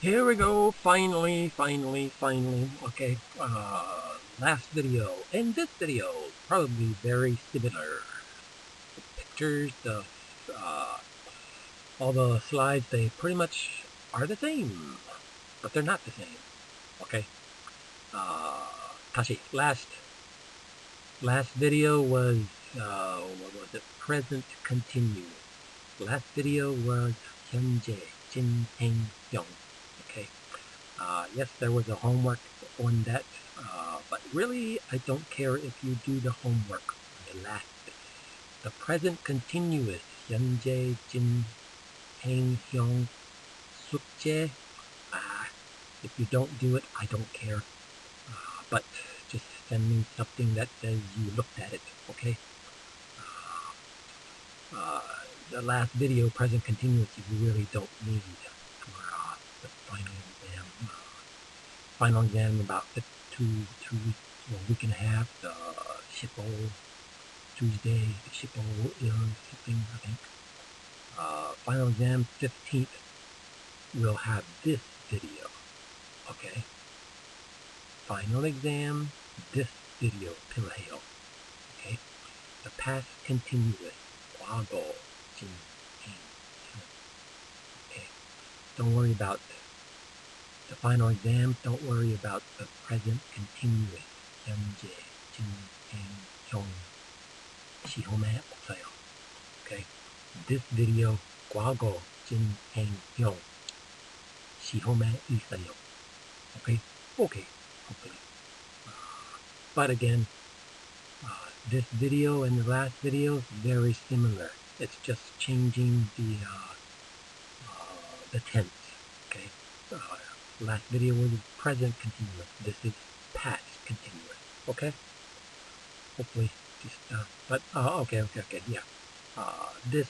Here we go, finally. Okay, last video. And this video, probably very similar. The pictures, uh, all the slides, they pretty much are the same. But they're not the same. Okay. Tashi, last video was, what was it? Present continuous. Last video was 현재, 진행형. Okay. Yes, there was a homework on that, but really, I don't care if you do the homework on the last. The present continuous, 현재, 진행형, 숙제. If you don't do it, I don't care. But just send me something that says you looked at it, okay? The last video, present continuous, you really don't need for the final exam. Final exam about 2 weeks, or a week and a half. The Shippo Tuesday, the Shippo is something, I think. Final exam 15th, we'll have this video, okay? Final exam, this video, Pilhale, okay? The past continuous, 과거, 진행, okay? Don't worry about the final exam. Don't worry about the present continuous, 현재, 진행형, 시험에 없어요, okay? This video, 과거, 진행형, 시험에 있어요, okay? Okay, hopefully. But again, this video and the last video, very similar. It's just changing the tense, okay? Last video was present continuous. This is past continuous, okay? Hopefully, just, but, okay, yeah. This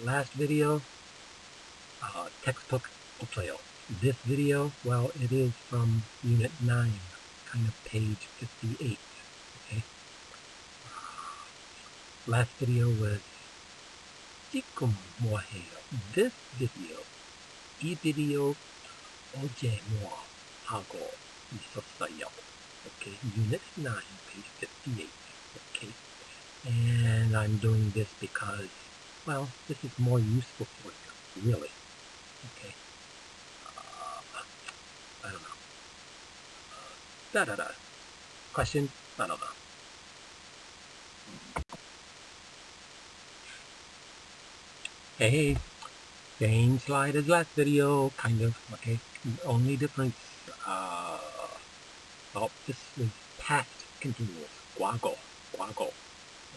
last video, textbook 없어요. This video, well, it is from Unit 9, kind of page 58, okay? Last video was 지금 뭐해요? This video, 이 video 어제 뭐 하고 있었어요? Okay, Unit 9, page 58, okay? And I'm doing this because, well, this is more useful for you, really, okay? I don't know. Question? I don't know. Hey, same slide as last video, kind of, okay? Only difference, well, this is past continuous, 과거,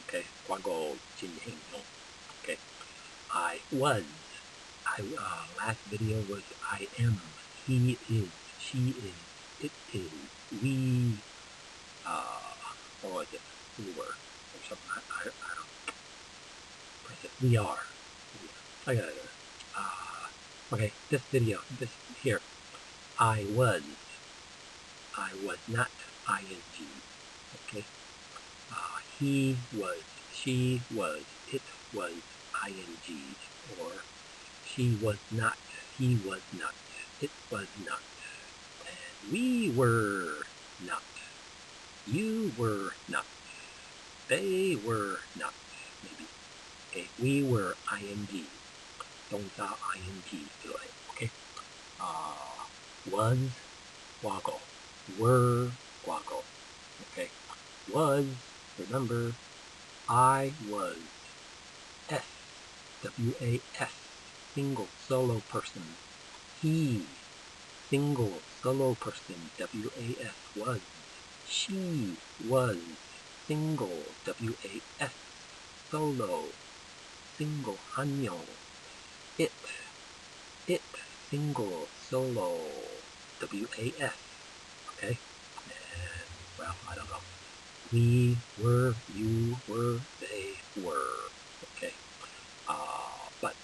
okay? 과거 진행형, okay? I was, last video was I am, he is, she is, it is, we, what was it? We were, or something, I don't press it. We are. I got it. Okay, this video, this here. I was not, ing. Okay. He was, she was, it was, ing. Or she was not, he was not, it was not. And we were not. You were not. They were not. Maybe. Okay, we were ing. 동사 ing 들어요. Okay. Was 과거. Were 과거. Okay. Was, remember, I was. S, W-A-S, single solo person. He, single solo person. W-A-S, was. She was single. W-A-S, solo. Single, 한명. It, single, solo, W-A-S, okay? And, well, I don't know. We were, you were, they were, okay? But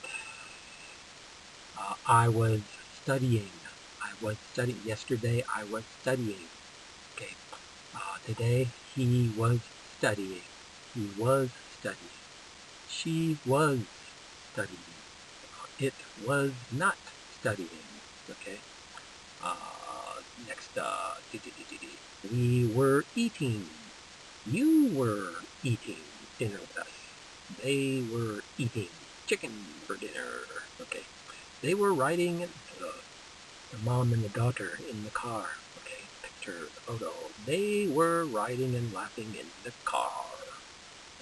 I was studying. Yesterday I was studying, okay? Today he was studying. He was studying. She was studying. It was not studying. Okay. Next, we were eating. You were eating dinner with us. They were eating chicken for dinner. Okay. They were riding the mom and the daughter in the car. Okay. Picture, photo. They were riding and laughing in the car.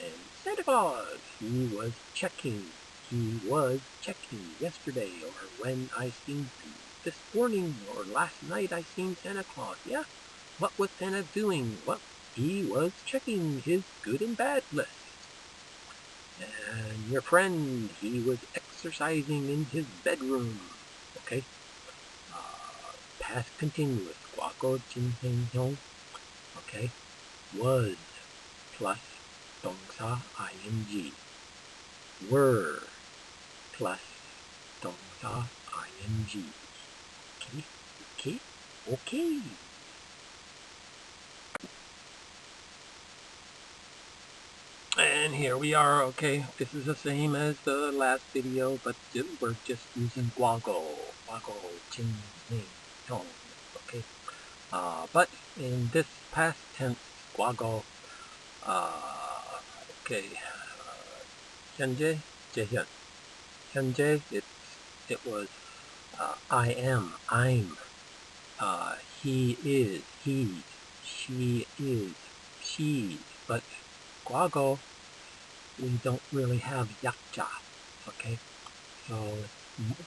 And Santa Claus, he was checking. He was checking yesterday, or when I seen him this morning, or last night I seen Santa Claus. Yeah, what was Santa doing? Well, he was checking his good and bad list. And your friend, he was exercising in his bedroom. Okay, past continuous. Guaco Jin Heng Hyung. Okay, was plus 동사 ing. Were plus 동사 ing. Okay, okay, okay. And here we are. Okay, this is the same as the last video, but we're just using guago, jing, ning, tong. Okay, but in this past tense, guago, okay, 현재, 재현. 현재, it was I am, I'm. He is, he. She is, she. But guago, we don't really have yakja. Okay, so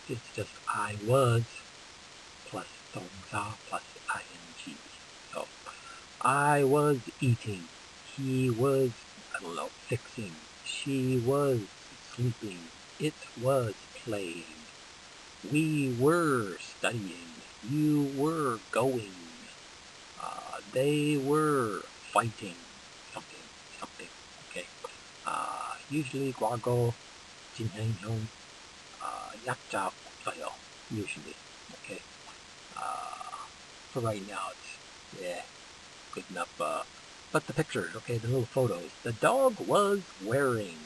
it's just I was plus 동사 plus ing. So I was eating. He was, I don't know, fixing. She was sleeping. It was playing. We were studying. You were going. They were fighting. Something, something. Okay. Usually 과거 진행형 약자 없어요. Usually. Okay. For right now, it's yeah, good enough. But the pictures, okay, the little photos. The dog was wearing.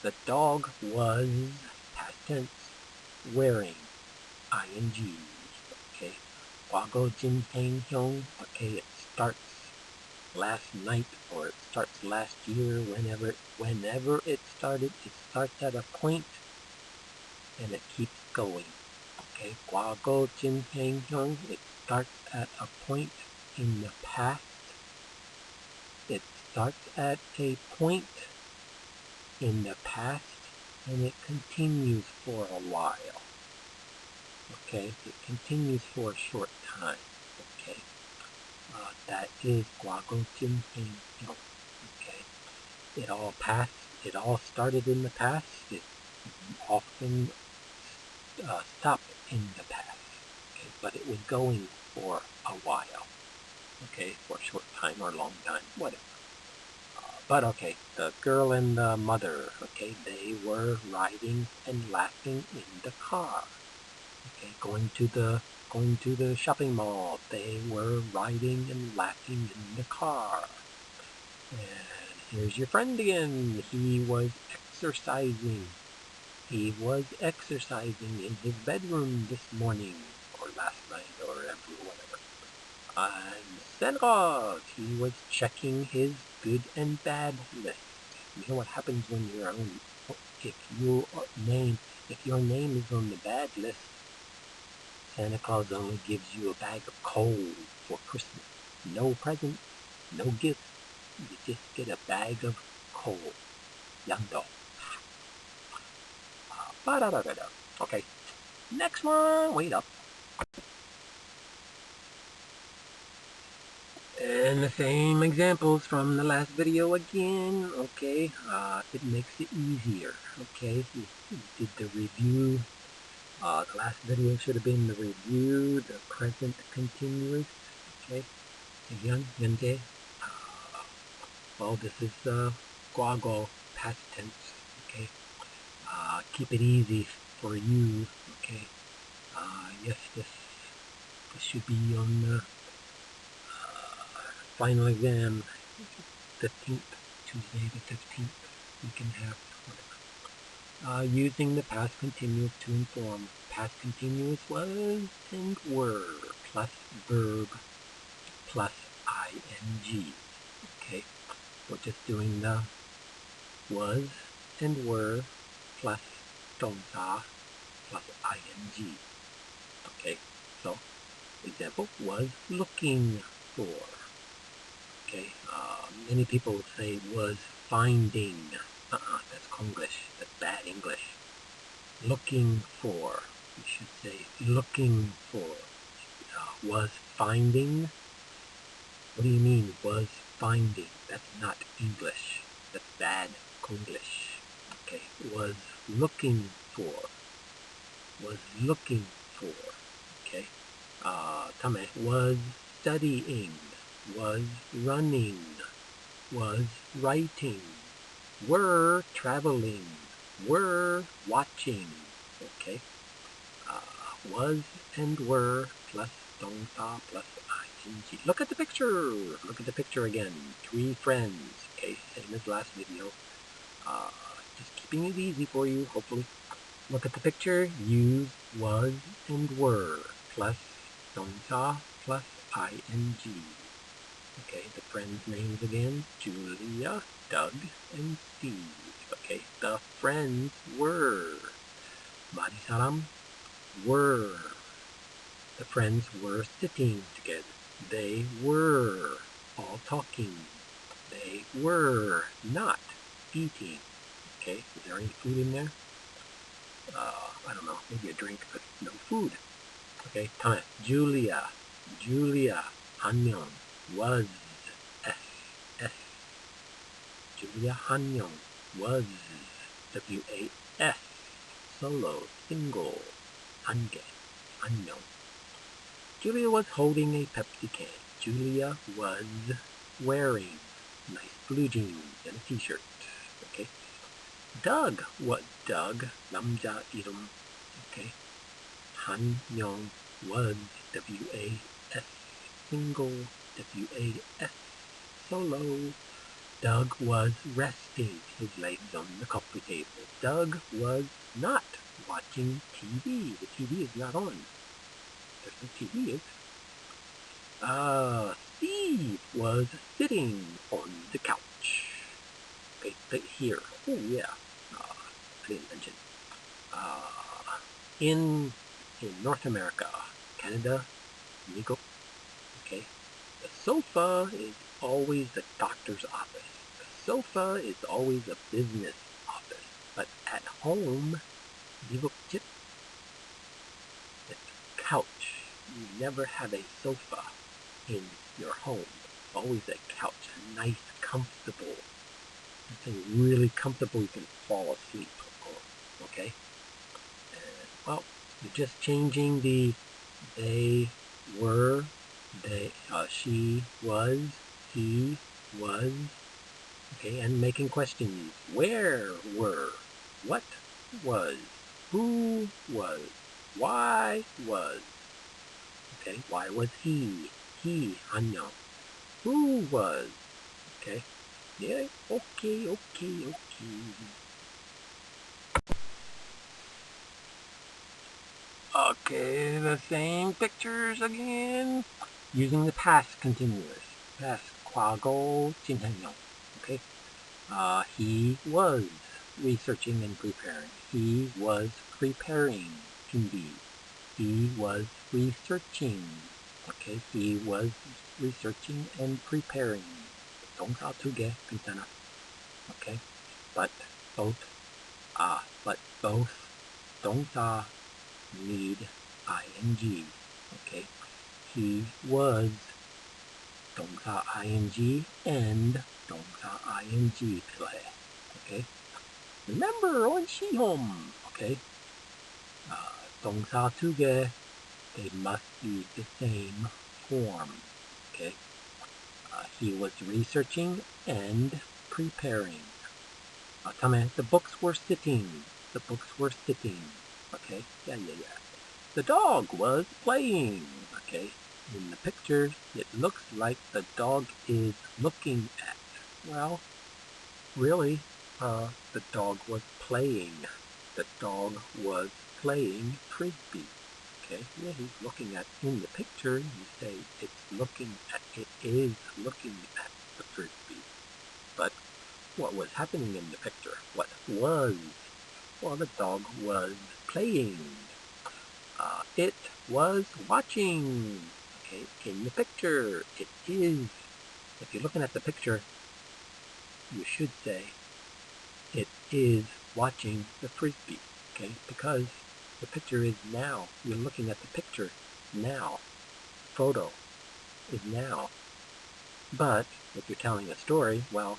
The dog was past tense wearing. ing. Okay. 과거 진행형. Okay, it starts last night, or it starts last year. Whenever it starts at a point and it keeps going. Okay, 과거 진행형. It starts at a point in the past. It starts at a point in the past and it continues for a while. Okay, it continues for a short time. Okay, that is 과거 진행형. Okay, it all started in the past. It often stopped in the past. Okay, but it was going for a while. Okay, for a short time or a long time, whatever. But okay, the girl and the mother, okay, they were riding and laughing in the car. Okay, going to the shopping mall, they were riding and laughing in the car. And here's your friend again. He was exercising. He was exercising in his bedroom this morning, or last night, or whatever. And Santa Claus, he was checking his good and bad list. You know what happens when you're on, if your name is on the bad list, Santa Claus only gives you a bag of coal for Christmas. No presents, no gifts. You just get a bag of coal. Yangdo. Okay. Next one. Wait up. And the same examples from the last video again. Okay. It makes it easier. Okay. We did the review. The last video should have been the review, the present continuous. Okay. Again, 현재. Well, this is 과거, past tense. Okay. Keep it easy for you. Okay. Yes, this should be on the final exam, 15th, Tuesday the 15th. We can have whatever. Using the past continuous to inform past continuous was and were plus verb plus ing. Okay, we're just doing the was and were plus 动词 plus ing. Okay, so example, was looking for. Okay, many people would say was finding. That's Konglish. That's bad English. Looking for. You should say looking for. Was finding. What do you mean was finding? That's not English. That's bad Konglish. Okay, was looking for. Was looking for. Okay, tame was studying. Was running. Was writing. Were traveling. Were watching. Okay, was and were plus 动词 plus ing. Look at the picture. Look at the picture again. 3 friends. Okay, same as last video. Just keeping it easy for you, hopefully. Look at the picture. Use was and were plus 动词 plus ing. Okay, the friends' names again. Julia, Doug, and Steve. Okay, the friends were. Mari saram were. The friends were sitting together. They were all talking. They were not eating. Okay, is there any food in there? I don't know, maybe a drink, but no food. Okay, time. Julia, 한명, was, S. Julia 한명, was, WAS, solo, single, 한개, 한명. Julia was holding a Pepsi can. Julia was wearing nice blue jeans and a t-shirt. Okay. Doug, what Doug? 남자 이름. Okay. 한명 was WAS, single, WAS, solo. Doug was resting his legs on the coffee table. Doug was not watching TV. The TV is not on. There's no TV. Steve was sitting on the couch. Okay, but here. Oh yeah. I didn't mention. In North America, Canada, Mexico. Okay, the sofa is always the doctor's office. The sofa is always a business office. But at home, 미국집, it's a couch. You never have a sofa in your home. Always a couch, a nice, comfortable, something really comfortable you can fall asleep on. Okay? And, well, you're just changing the they were, she was, he was, okay, and making questions. Where were? What was? Who was? Why was? Okay, why was he? He, 한명. Who was? Okay, yeah, okay. Okay, the same pictures again. Using the past continuous. Past, 과거, 진행형. Okay, he was researching and preparing. He was preparing, 준비. He was researching. Okay, he was researching and preparing. 동사 2개, 괜찮아. Okay, but both 동사 need ing. Okay, he was 동사 ing and 동사 ing 필요해. Okay, remember on 시험. Okay, 동사 2개, they must be the same form. Okay, he was researching and preparing. The books were sitting. The books were sitting. Okay, yeah. The dog was playing. Okay, in the picture, it looks like the dog is looking at. Well, really, the dog was playing. the dog was playing frisbee. Okay, yeah, he's looking at, in the picture, you say it is looking at the frisbee. But what was happening in the picture? What was? Well, the dog was playing. It was watching. Okay, in the picture, it is. If you're looking at the picture, you should say it is watching the frisbee. Okay, because the picture is now. You're looking at the picture now. The photo is now. But if you're telling a story, well,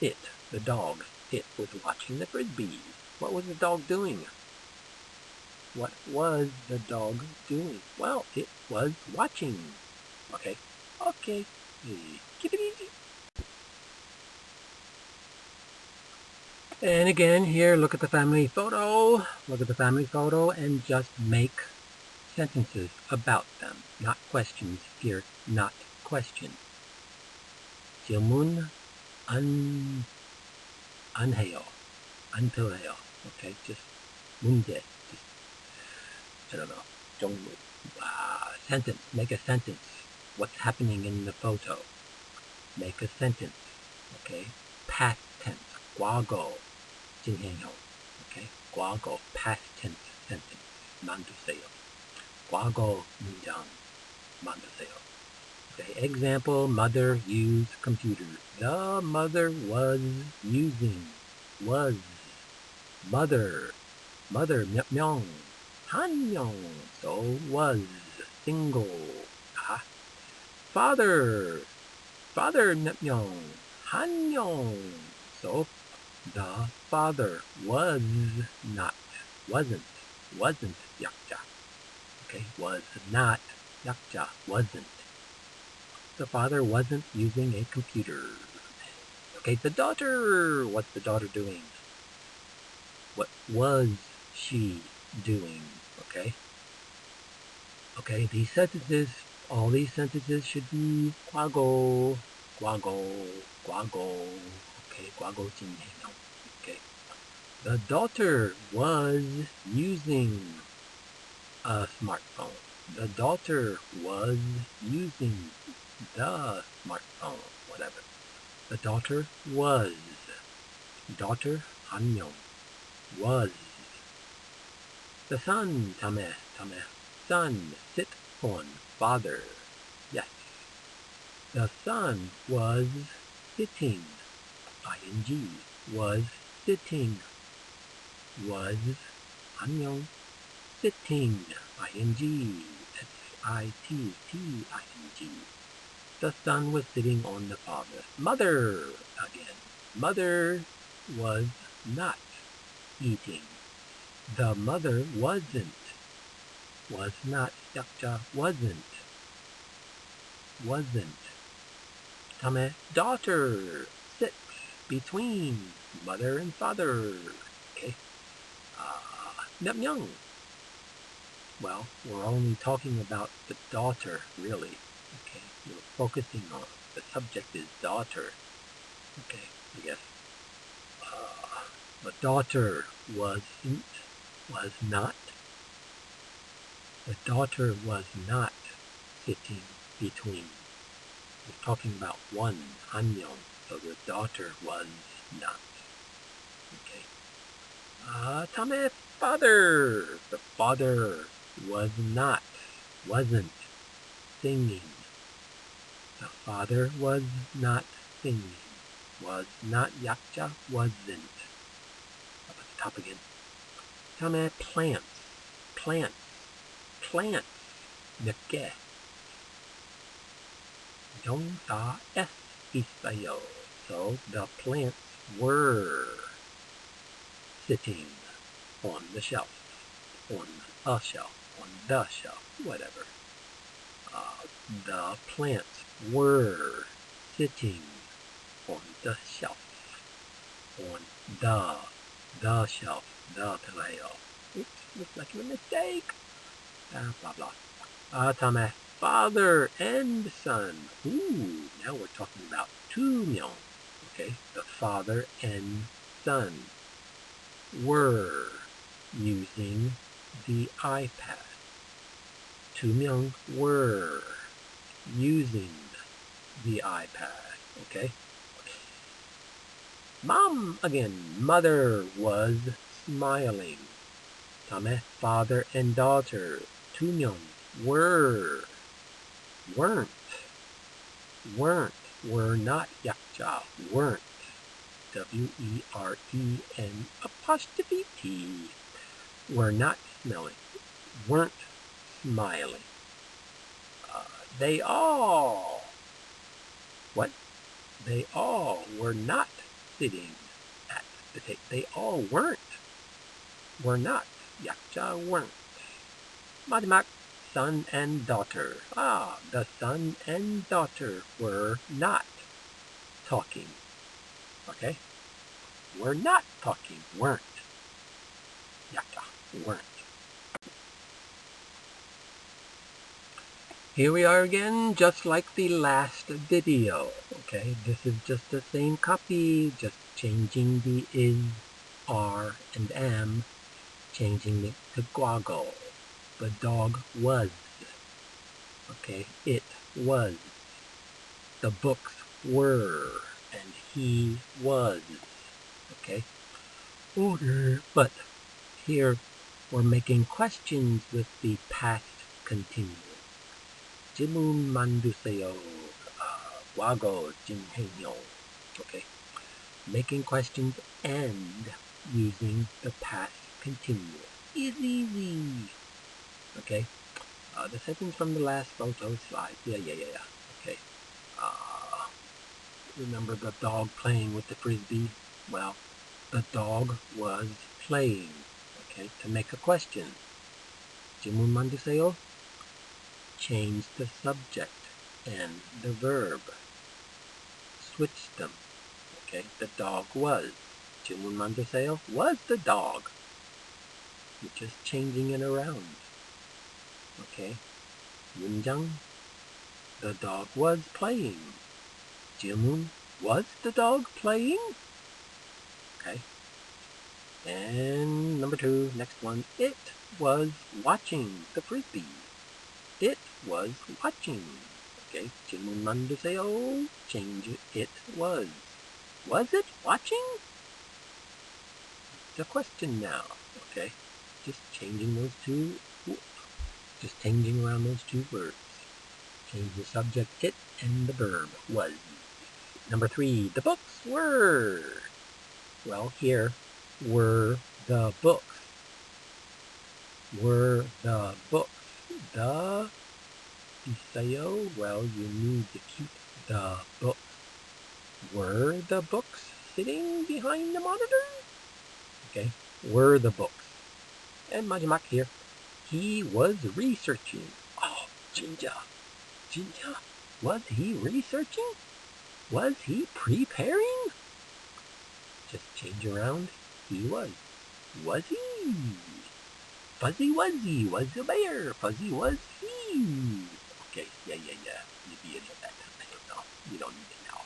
the dog, it was watching the frisbee. What was the dog doing? What was the dog doing? Well, it was watching. Okay. Okay. Keep it easy. And again, here, look at the family photo. Look at the family photo and just make sentences about them. Not questions here, not questions. 질문 안 해요. 안 필요해요. Okay, just 문제. Just, I don't know. 종류. Sentence. Make a sentence. What's happening in the photo? Make a sentence. Okay? Past tense. 과거. 진행형. Okay? 과거. Past tense sentence. 만드세요. 과거 문장 만드세요. Okay? Example, mother used computer. The mother was using. Was. Mother. Mother 몇 명? 한 명. So was. Single. Father. Father 몇 명? 한 명. So the father was not. Wasn't 약자. Okay, was not 약자. Wasn't. The father wasn't using a computer. Okay, the daughter. What's the daughter doing? What was she doing? Okay. Okay, these sentences, all these sentences should be 과거, 과거, 과거. Okay, 과거 진행형. Okay. The daughter was using a smartphone. The daughter was using the smartphone. Whatever. The daughter was. Daughter 한 명. Was. The son tame. Son, sit on, father. Yes. The son was sitting. ing. Was sitting. Was 한 명. Sitting. ing. S-I-T-T-I-N-G. The son was sitting on the father. Mother again. Mother was not eating. The mother wasn't. Was not 약자. Wasn't. 다음에 daughter sits between mother and father. Okay. 몇 명? Well, we're only talking about the daughter, really. Okay. We're focusing on the subject is daughter. Okay. I guess. The daughter was not. The daughter was not sitting between. We're talking about one, 한 명. So the daughter was not. Okay. 다음에 father. The father wasn't singing. The father was not singing. Was not 약자, wasn't. Up at the top again. 다음에 plants. 몇 개? 동사 S 있어요. So the plants were sitting on the shelf. On a shelf. On the shelf. Whatever. The plants were sitting on the shelf. On the shelf. The pillow. Oops, looks like a mistake. Blah blah. 다음에 father and son. Ooh, now we're talking about 두 명. Okay, the father and son. were using the iPad. 2명 were using the iPad. Okay? Mom again. Mother was smiling. 다음에 father and daughter. 2명 were. Weren't. Were not 약자. Weren't. W-E-R-E-N apostrophe T. Were not smelling. Weren't smiling. They all. What? They all were not sitting at the table. They all weren't. Were not. 약자 weren't. 마지막. Son and daughter. The son and daughter were not talking. Okay? Were not talking. Weren't. 약자 weren't. Here we are again, just like the last video. Okay, this is just the same copy, just changing the is, are, and am, changing it to guago. The dog was. Okay, it was. The books were, and he was. Okay, order. But here we're making questions with the past continuous. 질문만 주세요. 과거 진행형. Okay. Making questions and using the past continuous is easy. Okay. The sentence from the last photo slide. Yeah. Okay. Remember the dog playing with the frisbee? Well, the dog was playing. Okay. To make a question. 질문만 주세요. Change the subject and the verb. Switch them. Okay, the dog was. 질문만 주세요. Was the dog. You're just changing it around. Okay. 문장. The dog was playing. 질문. Was the dog playing? Okay. And number 2, next one. It was watching the frisbee. It was watching. Okay, 질문만 주세요. Change it. It was. Was it watching? It's a question now. Okay, just changing those two. Just changing around those two words. Change the subject, it, and the verb, was. Number 3, the books were. Well, here, were the books. Were the books. The Iseo, well, you need to keep the books. Were the books sitting behind the monitor? Okay, were the books. And 마지막 here, he was researching. Oh, 진짜. Was he researching? Was he preparing? Just change around. He was. Was he? Fuzzy Wuzzy was a bear. Fuzzy was he. Okay, yeah. You be into that. I don't know. You don't need to know.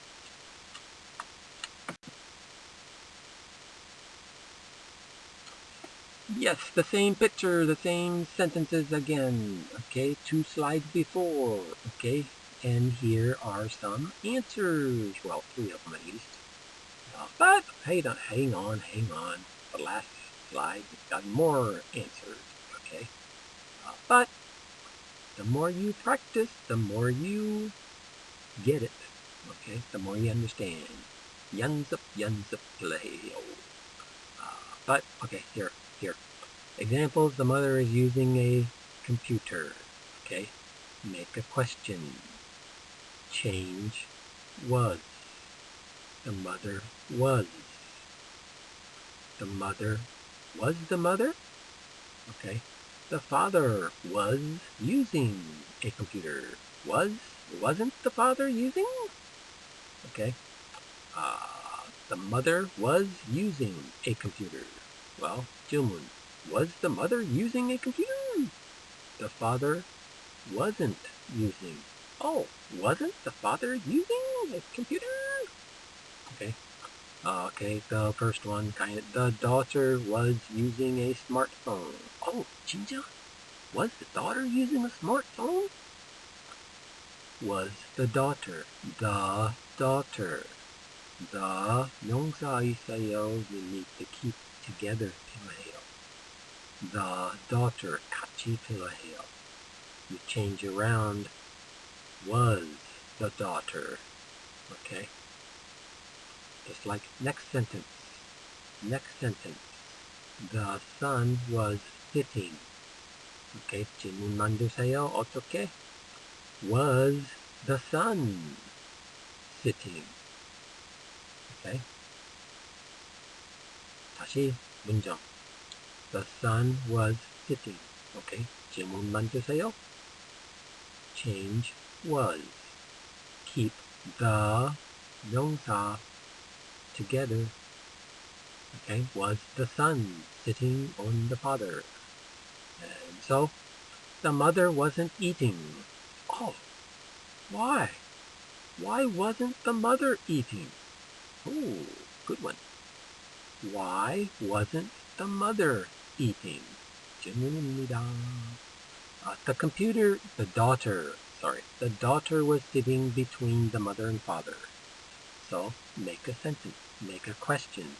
Yes, the same picture, the same sentences again. Okay, 2 slides before. Okay, and here are some answers. Well, 3 of them at least. But hang on. The last slide got more answers. Okay, but the more you practice, the more you get it. Okay, the more you understand. 연습, play. But okay, here. Examples: the mother is using a computer. Okay, make a question. Change was. The mother was. The mother was the mother. Okay. The father was using a computer. Wasn't the father using? Okay. The mother was using a computer. Well, 질문. Was the mother using a computer? The father wasn't using. Oh, wasn't the father using a computer? Okay. Okay, the first one, the daughter was using a smartphone. Oh, 진짜? Was the daughter using a smartphone? Was the daughter. The daughter. The 명사 있어요. You need to keep together 필요해요. The daughter 같이 필요해요. You change around. Was the daughter. Okay? Just like next sentence. Next sentence. The son was sitting. Okay, 질문 만드세요. 어떻게? Was the sun sitting? Okay. 다시 문장. The sun was sitting. Okay. 질문 만드세요. Change was. Keep the 명사 together. Okay. Was the son sitting on the father? And so the mother wasn't eating. Oh, why? Why wasn't the mother eating? Oh, good one. Why wasn't the mother eating? 질문입니다. The daughter was sitting between the mother and father. So make a sentence, make a question.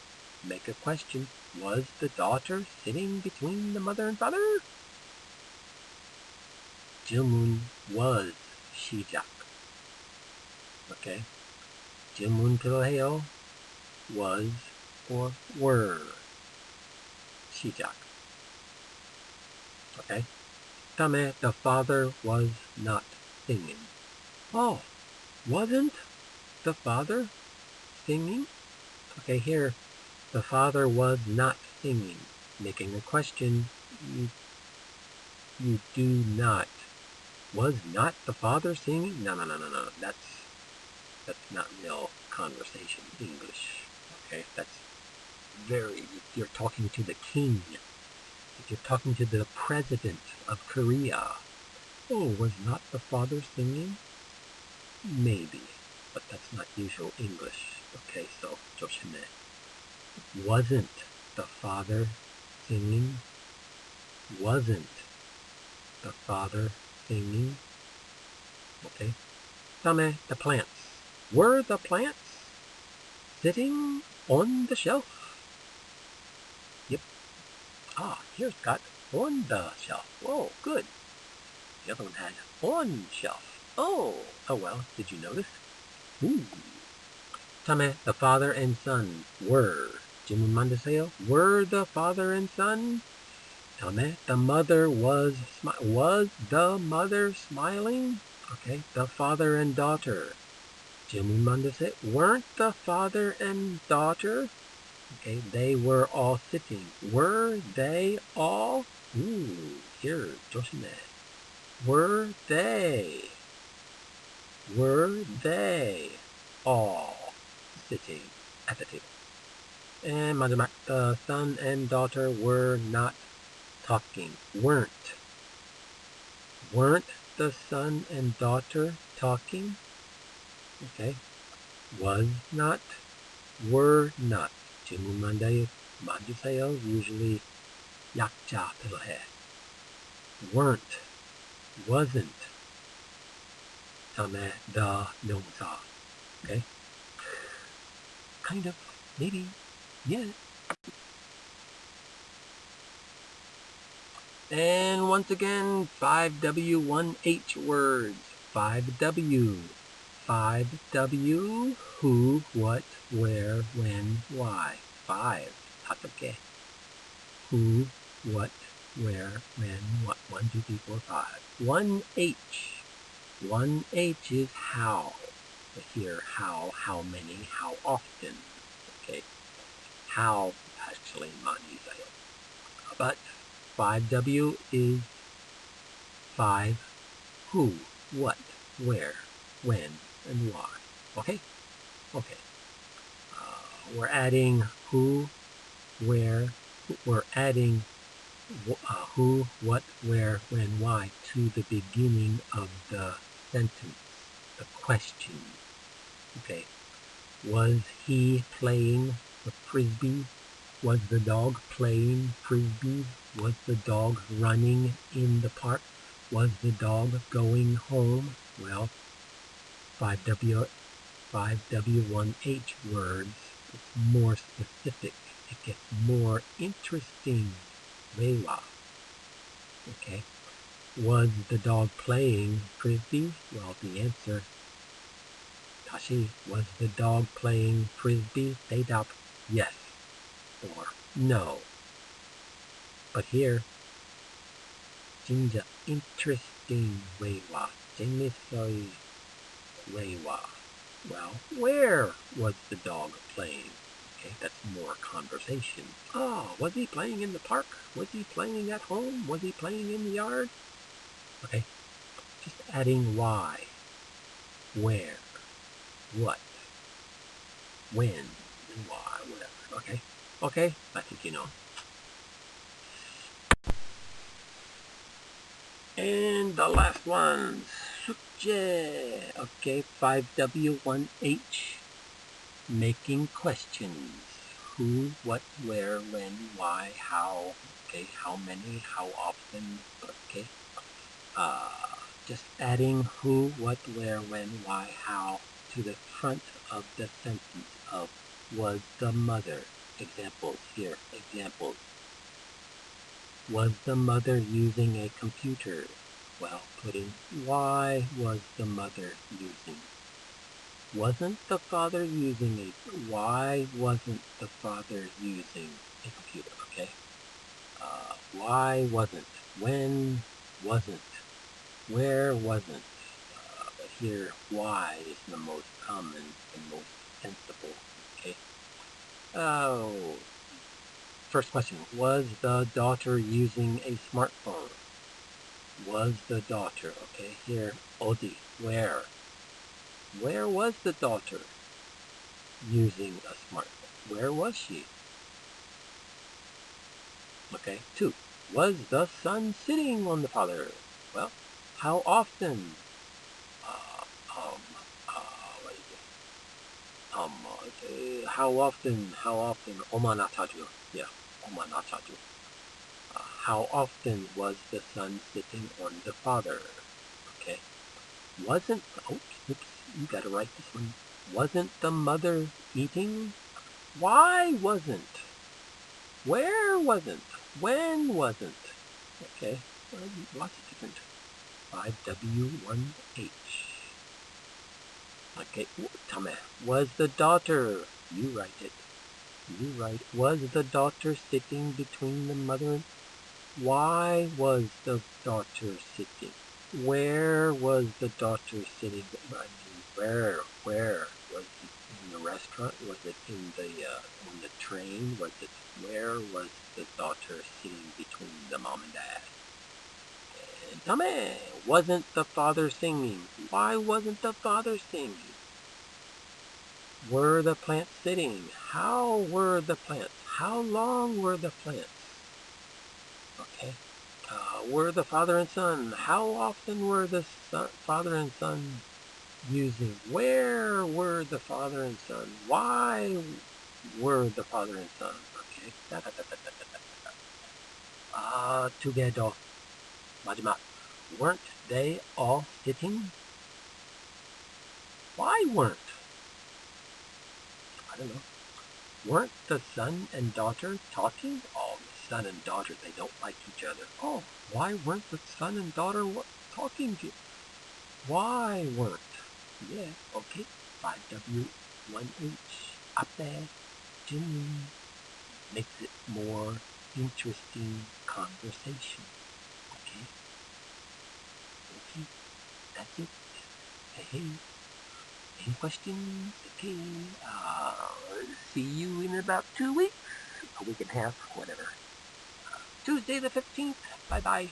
Was the daughter sitting between the mother and father? 질문 was 시작. Okay. 질문 필요해요. Was or were. 시작. Okay. 다음에 the father was not singing. Oh, wasn't the father singing? Okay, here the father was not singing. Making a question, you do not. Was not the father singing? No. That's not real conversation English. Okay, that's if you're talking to the king, if you're talking to the president of Korea. Oh, was not the father singing? Maybe, but that's not usual English. Okay, so 조심해. Wasn't the father singing? Wasn't the father singing? Okay. 다음에 the plants. Were the plants sitting on the shelf? Yep. Here's got on the shelf. Whoa, good. The other one had on shelf. Oh well, did you notice? Ooh. 다음에 the father and son were. 질문 만드세요. Were the father and son? 다음에 the mother was the mother smiling? Okay, the father and daughter. 질문 만드세요. Weren't the father and daughter? Okay, they were all sitting. Were they all? Ooh, here, 조심해. Were they all sitting at the table? And 마지막, the son and daughter were not talking. Weren't the son and daughter talking? Okay. Was not, were not. 질문 만드세요. Usually 약자 필요해. Weren't, wasn't. 다음에 the 명사. Okay. Kind of, maybe, yeah. And once again, 5W1H words. 5W. 5W. Who, what, where, when, why. 5. 5개. Who, what, where, when, what. 1, 2, 3, 4, 5. 1H. 1H is how. Here, how many, how often. Okay. How, actually, 많이세요. But 5W is 5 who, what, where, when, and why. Okay? Okay. We're adding who, where, we're adding who, what, where, when, why to the beginning of the sentence, the question. Okay. Was he playing the frisbee? Was the dog playing frisbee? Was the dog running in the park? Was the dog going home? Well, 5W, 5W1H words, it's more specific. It gets more interesting. Reiwa. Okay. Was the dog playing frisbee? Well, the answer, Tashi, was the dog playing frisbee? 대답, yes or no. But here, 진짜 interesting Reiwa. 재밌어요 Reiwa. Well, where was the dog playing? Okay, that's more conversation. Oh, was he playing in the park? Was he playing at home? Was he playing in the yard? Okay, just adding why, where, what, when, and why, whatever. Okay, okay, I think you know. And the last one, 숙제. Okay, 5W1H, making questions. Who, what, where, when, why, how, okay, how many, how often, okay. Just adding who, what, where, when, why, how to the front of the sentence of was the mother. Examples here, examples. Was the mother using a computer? Well, putting why was the mother using? Wasn't the father using a, why wasn't the father using a computer, okay? Why wasn't, when wasn't, where wasn't, but here why is the most common and most sensible, okay? Oh, first question, was the daughter using a smartphone? Was the daughter, okay, here, 어디, where? Where was the daughter using a smartphone? Where was she? Okay, 2. Was the son sitting on the father? Well, how often? Uh, um, what is it? How often? Oma nataju. Yeah, oma nataju. How often was the son sitting on the father? Okay. Wasn't, oops, you gotta write this one. Wasn't the mother eating? Why wasn't? Where wasn't? When wasn't? Okay, well, lots of different. 5W1H. Okay, tame. Was the daughter, you write it. You write, was the daughter sitting between the mother and, why was the daughter sitting? Where was the daughter sitting? I mean, where was it in the restaurant? Was it in the on the train? Was it, where was the daughter sitting between the mom and dad? And tame, wasn't the father singing? Why wasn't the father singing? Were the plants sitting? How were the plants? How long were the plants? Okay. Were the father and son? How often were the father and son using? Where were the father and son? Why were the father and son? Okay. Together. 마지막. Weren't they all sitting? Why weren't? I don't know. Weren't the son and daughter talking? Oh, the son and daughter, they don't like each other. Oh, why weren't the son and daughter talking to? Why weren't? Yeah, okay. 5W1H. 앞에 Jimmy makes it more interesting conversation. Okay. Okay. That's it. Hey. Any questions? Okay. See you in about 2 weeks. A week and a half, whatever. Tuesday the 15th. Bye-bye.